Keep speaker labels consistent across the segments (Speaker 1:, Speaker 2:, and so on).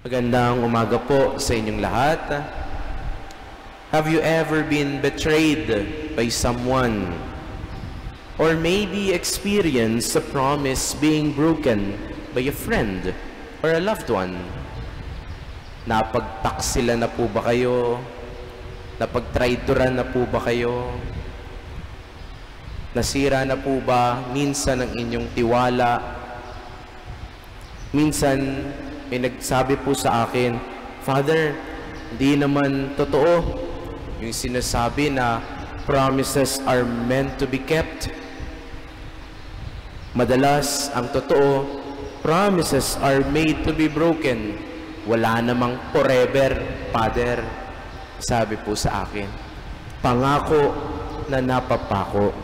Speaker 1: Magandang umaga po sa inyong lahat. Have you ever been betrayed by someone? Or maybe experienced a promise being broken by a friend or a loved one? Napagtaksila na po ba kayo? Napagtraidoran na po ba kayo? Nasira na po ba minsan ang inyong tiwala? Minsan, may nagsabi po sa akin, Father, hindi naman totoo yung sinasabi na promises are meant to be kept. Madalas, ang totoo, promises are made to be broken. Wala namang forever, Father. Sabi po sa akin, pangako na napapako.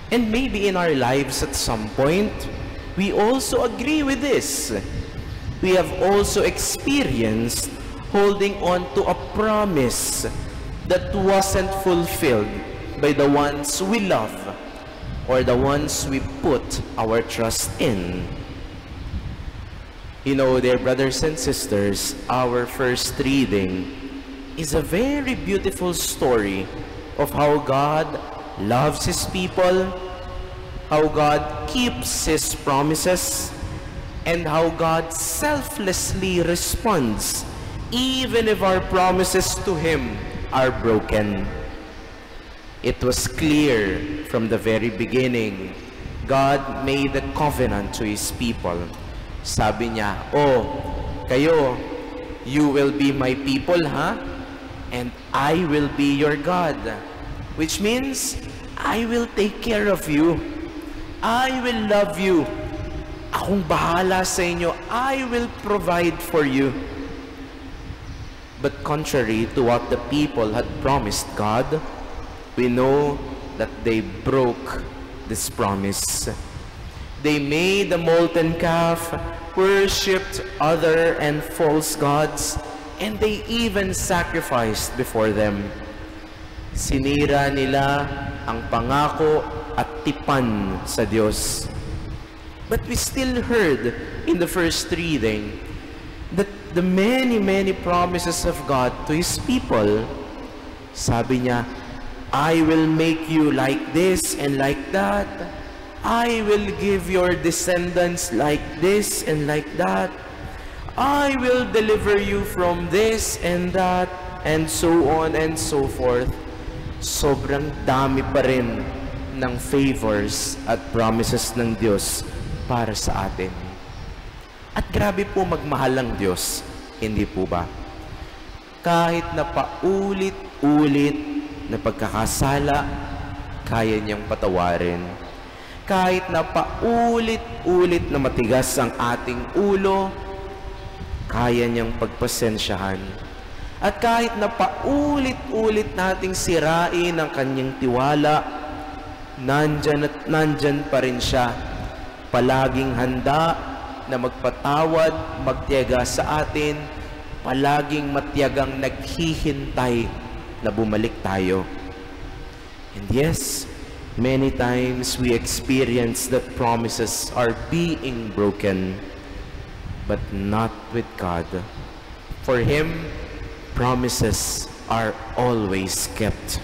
Speaker 1: And maybe in our lives at some point, we also agree with this. We have also experienced holding on to a promise that wasn't fulfilled by the ones we love or the ones we put our trust in. You know, dear brothers and sisters, our first reading is a very beautiful story of how God loves His people, how God keeps His promises, and how God selflessly responds even if our promises to Him are broken. It was clear from the very beginning, God made a covenant to His people. Sabi niya, oh, kayo, you will be my people, ha? And I will be your God. Which means, I will take care of you. I will love you. Akong bahala sa inyo. I will provide for you. But contrary to what the people had promised God, we know that they broke this promise. They made a molten calf, worshipped other and false gods, and they even sacrificed before them. Sinira nila ang pangako at tipan sa Diyos. But we still heard in the first reading that the many promises of God to His people, sabi niya, I will make you like this and like that. I will give your descendants like this and like that. I will deliver you from this and that, and so on and so forth. Sobrang dami pa rin ng favors at promises ng Diyos para sa atin. At grabe po magmahal ang Diyos, hindi po ba? Kahit na paulit-ulit na pagkakasala, kaya niyang patawarin. Kahit na paulit-ulit na matigas ang ating ulo, kaya niyang pagpasensyahan. At kahit na paulit-ulit nating sirain ang kanyang tiwala, nandyan at nandyan pa rin siya, palaging handa na magpatawad, magtiyaga sa atin, palaging matiyagang naghihintay na bumalik tayo. And yes, many times we experience that promises are being broken, but not with God. For Him, promises are always kept.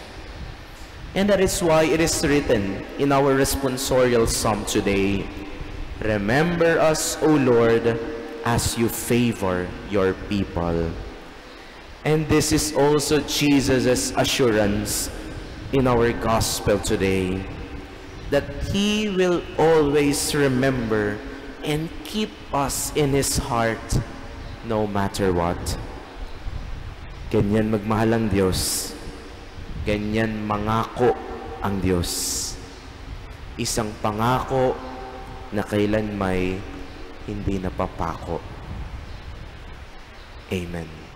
Speaker 1: And that is why it is written in our responsorial psalm today, remember us, O Lord, as you favor your people. And this is also Jesus' assurance in our gospel today, that He will always remember and keep us in His heart no matter what. Ganyan magmahal ang Diyos. Ganyan mangako ang Diyos. Isang pangako na kailan may hindi napapako. Amen.